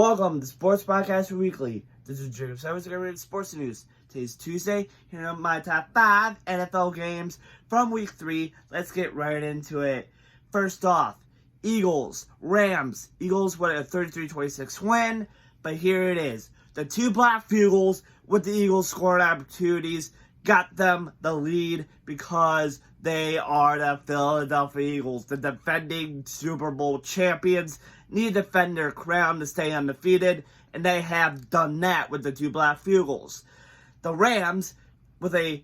Welcome to Sports Podcast Weekly. This is Jacob Simons with Sports News. Today's Tuesday. Here are my top 5 NFL games from Week 3. Let's get right into it. First off, Eagles, Rams. Eagles with a 33-26 win, but here it is. The two blocked field goals with the Eagles scoring opportunities got them the lead because they are the Philadelphia Eagles, the defending Super Bowl champions. Need to defend their crown to stay undefeated, and they have done that with the two blocked field goals. The Rams, with a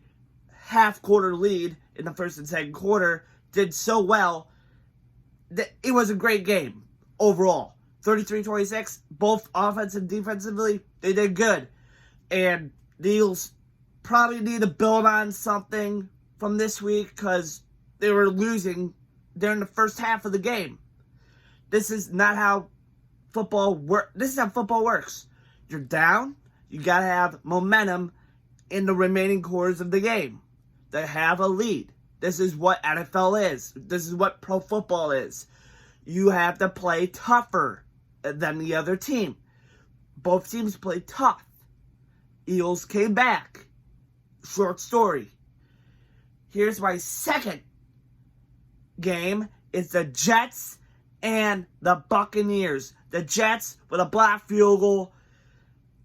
half-quarter lead in the first and second quarter, did so well that it was a great game overall. 33-26, both offensive and defensively, they did good. And the Eagles probably need to build on something from this week because they were losing during the first half of the game. This is not how football works. This is how football works. You're down. You got to have momentum in the remaining quarters of the game to have a lead. This is what NFL is. This is what pro football is. You have to play tougher than the other team. Both teams played tough. Eagles came back. Short story. Here's my second game. It's the Jets and the Buccaneers. The Jets with a blocked field goal,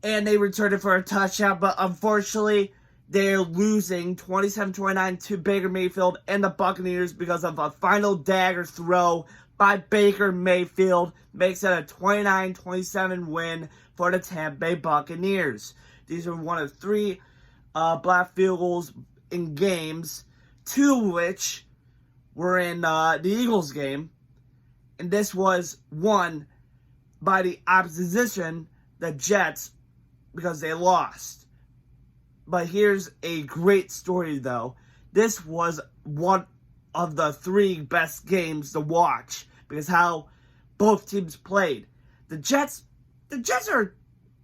and they returned it for a touchdown, but unfortunately, they're losing 27-29 to Baker Mayfield and the Buccaneers because of a final dagger throw by Baker Mayfield. Makes it a 29-27 win for the Tampa Bay Buccaneers. These are one of 3 blocked field goals in games, 2 of which were in the Eagles game. And this was won by the opposition, the Jets, because they lost. But here's a great story, though. This was one of the 3 best games to watch because how both teams played. The Jets are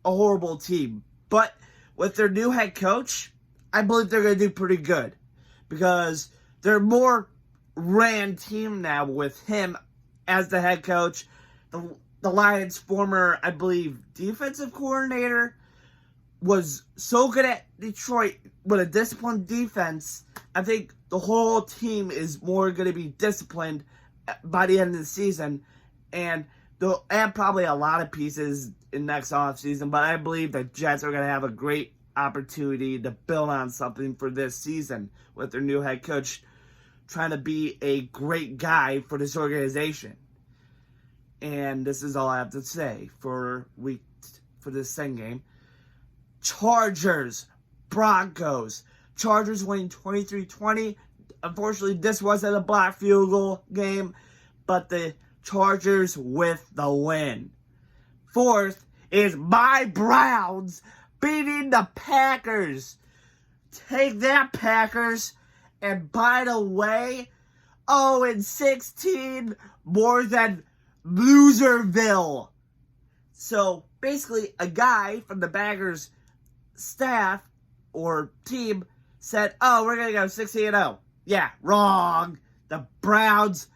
a horrible team, but with their new head coach, I believe they're going to do pretty good because they're a more ran team now with him as the head coach. The Lions' former, I believe, defensive coordinator was so good at Detroit with a disciplined defense. I think the whole team is more going to be disciplined by the end of the season. And they'll add probably a lot of pieces in next offseason. But I believe the Jets are going to have a great opportunity to build on something for this season with their new head coach trying to be a great guy for this organization. And this is all I have to say for this second game. Chargers, Broncos. Chargers winning 23-20. Unfortunately, this wasn't a blocked field goal game, but the Chargers with the win. Fourth is my Browns beating the Packers. Take that, Packers. And by the way, 0-16 more than Loserville. So basically, a guy from the Packers staff or team said, "Oh, we're gonna go 16-0." Yeah, wrong. The Browns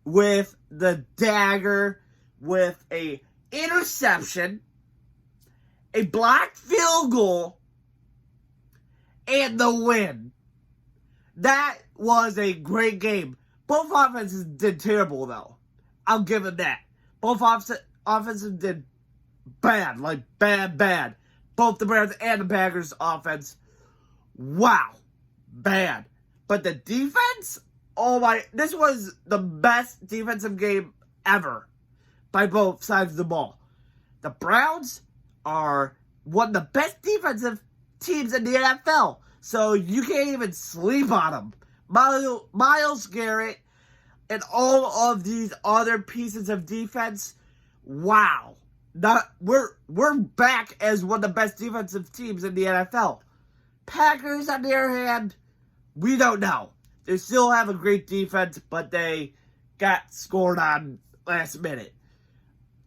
with the dagger, with a interception, a blocked field goal, and the win. That was a great game. Both offenses did terrible, though. I'll give them that. Both offenses did bad, like bad. Both the Browns and the Packers offense, wow, bad. But the defense, this was the best defensive game ever by both sides of the ball. The Browns are one of the best defensive teams in the NFL. So you can't even sleep on them. Myles Garrett and all of these other pieces of defense, wow. We're back as one of the best defensive teams in the NFL. Packers, on the other hand, we don't know. They still have a great defense, but they got scored on last minute.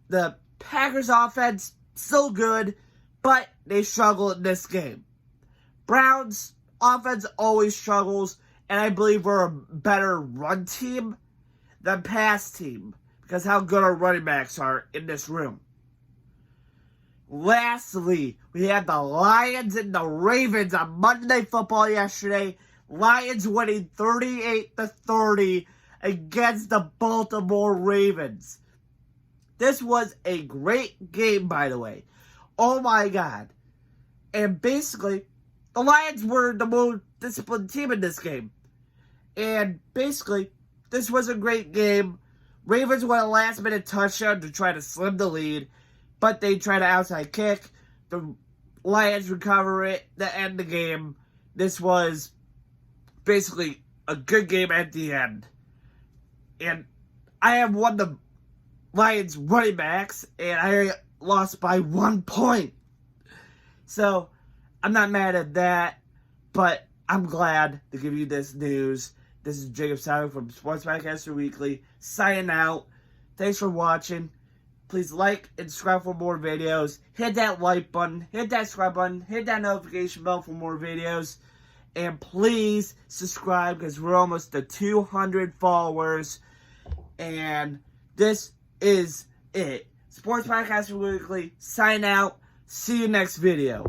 The Packers offense, still good, but they struggle in this game. Browns offense always struggles, and I believe we're a better run team than pass team because how good our running backs are in this room. lastly, we had the Lions and the Ravens on Monday Football yesterday. Lions winning 38-30 against the Baltimore Ravens. This was a great game, by the way. Oh my God. And basically, the Lions were the most disciplined team in this game. And basically, this was a great game. Ravens won a last-minute touchdown to try to slim the lead, but they tried an outside kick. The Lions recover it to end the game. This was basically a good game at the end. And I have won the Lions running backs, and I lost by 1 point. So, I'm not mad at that, but I'm glad to give you this news. This is Jacob Sauer from Sports Podcaster Weekly, signing out. Thanks for watching. Please like and subscribe for more videos. Hit that like button, hit that subscribe button, hit that notification bell for more videos. And please subscribe because we're almost to 200 followers. And this is it. Sports Podcaster Weekly, sign out. See you next video.